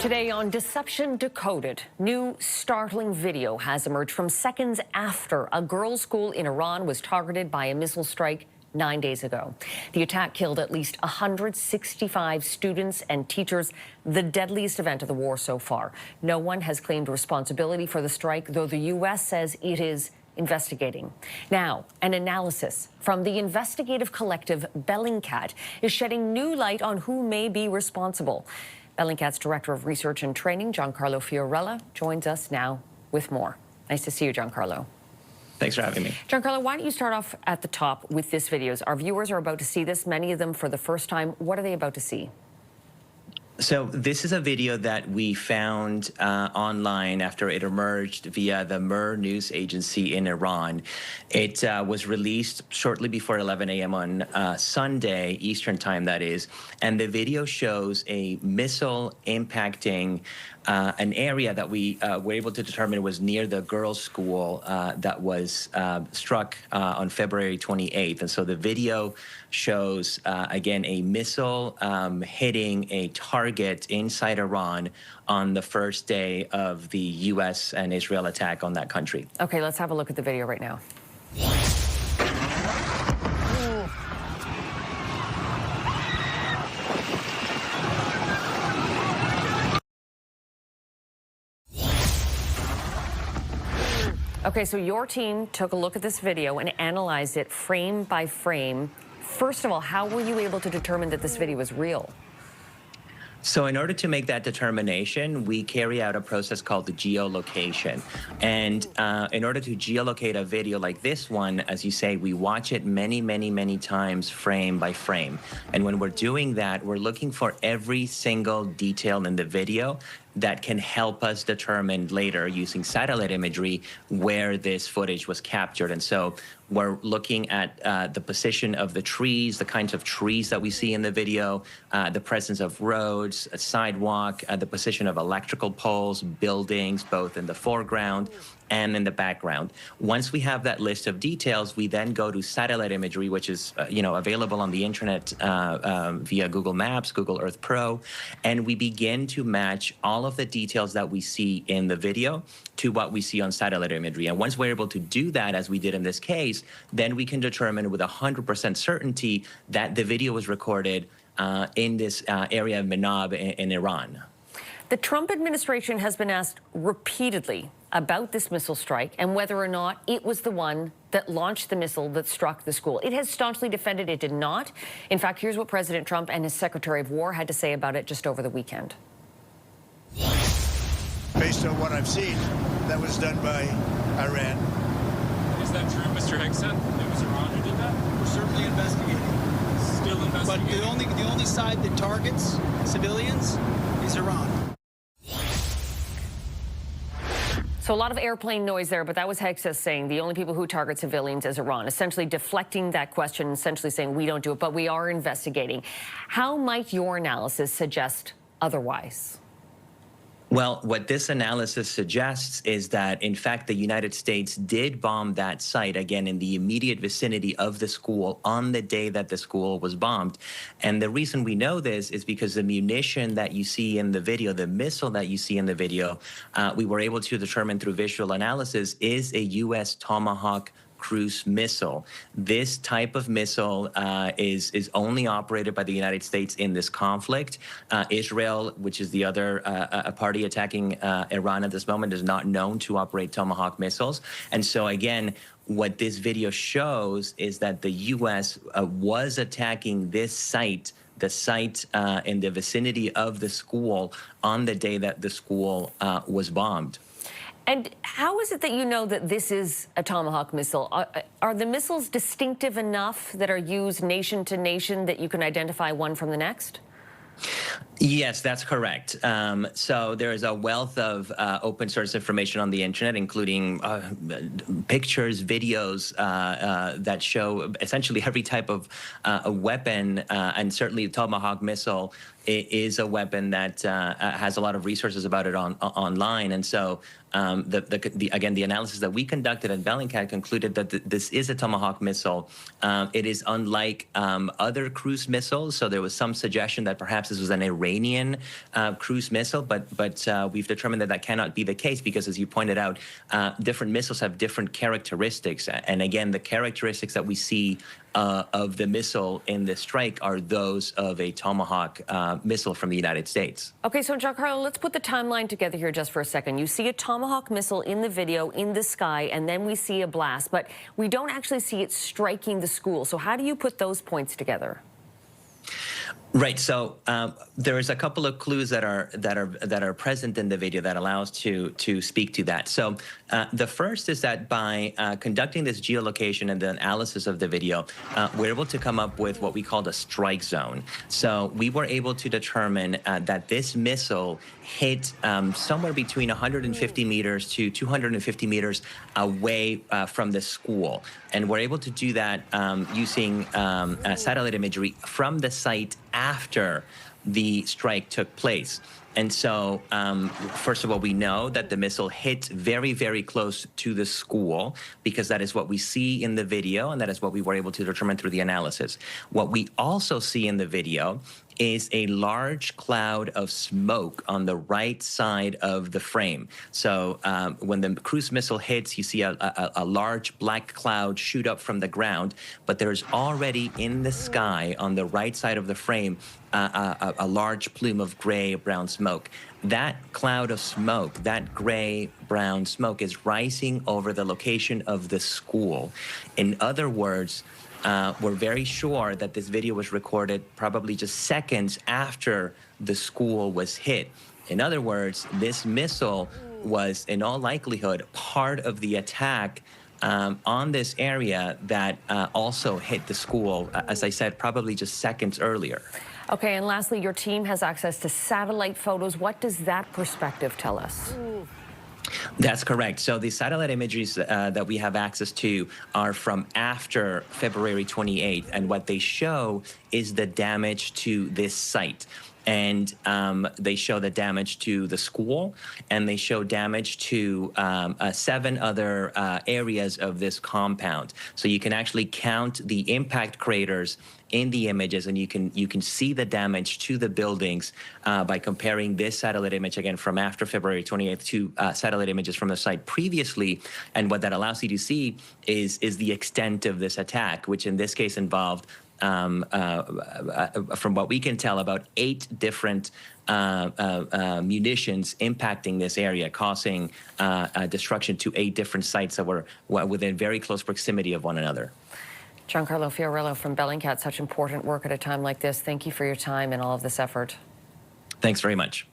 Today on Deception Decoded, new startling video has emerged from seconds after a girls' school in Iran was targeted by a missile strike 9 days ago. The attack killed at least 165 students and teachers, the deadliest event of the war so far. No one has claimed responsibility for the strike, though the U.S. says it is investigating. Now, an analysis from the investigative collective Bellingcat is shedding new light on who may be responsible. Bellingcat's Director of Research and Training, Giancarlo Fiorella, joins us now with more. Nice to see you, Giancarlo. Thanks for having me. Giancarlo, why don't you start off at the top with this video? Our viewers are about to see this, many of them for the first time. What are they about to see? So this is a video that we found online after it emerged via the Mer news agency in Iran. It was released shortly before 11 a.m. on Sunday, Eastern time, that is. And the video shows a missile impacting an area that we were able to determine was near the girls' school that was struck on February 28th. And so the video shows, again, a missile hitting a target inside Iran on the first day of the U.S. and Israel attack on that country. Okay, let's have a look at the video right now. Okay, so your team took a look at this video and analyzed it frame by frame. First of all, how were you able to determine that this video was real? So in order to make that determination, we carry out a process called the geolocation. And in order to geolocate a video like this one, as you say, we watch it many, many, many times frame by frame. And when we're doing that, we're looking for every single detail in the video that can help us determine later, using satellite imagery, where this footage was captured. And so we're looking at the position of the trees, the kinds of trees that we see in the video, the presence of roads, a sidewalk, the position of electrical poles, buildings, both in the foreground and in the background. Once we have that list of details, we then go to satellite imagery, which is available on the internet via Google Maps, Google Earth Pro, and we begin to match all of the details that we see in the video to what we see on satellite imagery. And once we're able to do that, as we did in this case, then we can determine with 100% certainty that the video was recorded in this area of Manab in Iran. The Trump administration has been asked repeatedly about this missile strike and whether or not it was the one that launched the missile that struck the school. It has staunchly defended it did not. In fact, here's what President Trump and his Secretary of War had to say about it just over the weekend. Based on what I've seen, that was done by Iran. Is that true, Mr. Hickson? It was Iran who did that? We're certainly investigating. Still investigating. But the only side that targets civilians is Iran. So a lot of airplane noise there, but that was Hexas saying the only people who target civilians is Iran, essentially deflecting that question, essentially saying we don't do it, but we are investigating. How might your analysis suggest otherwise? Well, what this analysis suggests is that, in fact, the United States did bomb that site, again, in the immediate vicinity of the school on the day that the school was bombed. And the reason we know this is because the munition that you see in the video, the missile that you see in the video, we were able to determine through visual analysis is a U.S. Tomahawk cruise missile. This type of missile is only operated by the United States in this conflict. Israel, which is the other party attacking Iran at this moment, is not known to operate Tomahawk missiles. And so again, what this video shows is that the U.S. Was attacking this site, the site in the vicinity of the school on the day that the school was bombed. And how is it that you know that this is a Tomahawk missile? Are the missiles distinctive enough that are used nation to nation that you can identify one from the next? Yes, that's correct. So there is a wealth of open source information on the internet, including pictures, videos that show essentially every type of a weapon, and certainly the Tomahawk missile is a weapon that has a lot of resources about it online. And so again, the analysis that we conducted at Bellingcat concluded that this is a Tomahawk missile. It is unlike other cruise missiles, so there was some suggestion that perhaps perhaps this was an Iranian cruise missile, but we've determined that that cannot be the case because, as you pointed out, different missiles have different characteristics. And again, the characteristics that we see of the missile in this strike are those of a Tomahawk missile from the United States. Okay, so Giancarlo, let's put the timeline together here just for a second. You see a Tomahawk missile in the video in the sky, and then we see a blast, but we don't actually see it striking the school. So how do you put those points together? Right. So there is a couple of clues that are present in the video that allow us to speak to that. So the first is that by conducting this geolocation and the analysis of the video, we're able to come up with what we call the strike zone. So we were able to determine that this missile hit somewhere between 150 meters to 250 meters away from the school. And we're able to do that using satellite imagery from the site after the strike took place. And so, first of all, we know that the missile hit very, very close to the school because that is what we see in the video, and that is what we were able to determine through the analysis. What we also see in the video is a large cloud of smoke on the right side of the frame. So when the cruise missile hits, you see a large black cloud shoot up from the ground, but there's already in the sky on the right side of the frame a large plume of gray-brown smoke. That cloud of smoke, that gray-brown smoke, is rising over the location of the school. In other words, we're very sure that this video was recorded probably just seconds after the school was hit. In other words, this missile was, in all likelihood, part of the attack on this area that also hit the school, as I said, probably just seconds earlier. Okay, and lastly, your team has access to satellite photos. What does that perspective tell us? That's correct. So the satellite images that we have access to are from after February 28th, and what they show is the damage to this site. And they show the damage to the school, and they show damage to 7 other areas of this compound. So you can actually count the impact craters in the images, and you can see the damage to the buildings by comparing this satellite image, again, from after February 28th to satellite images from the site previously. And what that allows you to see is the extent of this attack, which in this case involved from what we can tell, about 8 different munitions impacting this area, causing destruction to 8 different sites that were within very close proximity of one another. Giancarlo Fiorella from Bellingcat, such important work at a time like this. Thank you for your time and all of this effort. Thanks very much.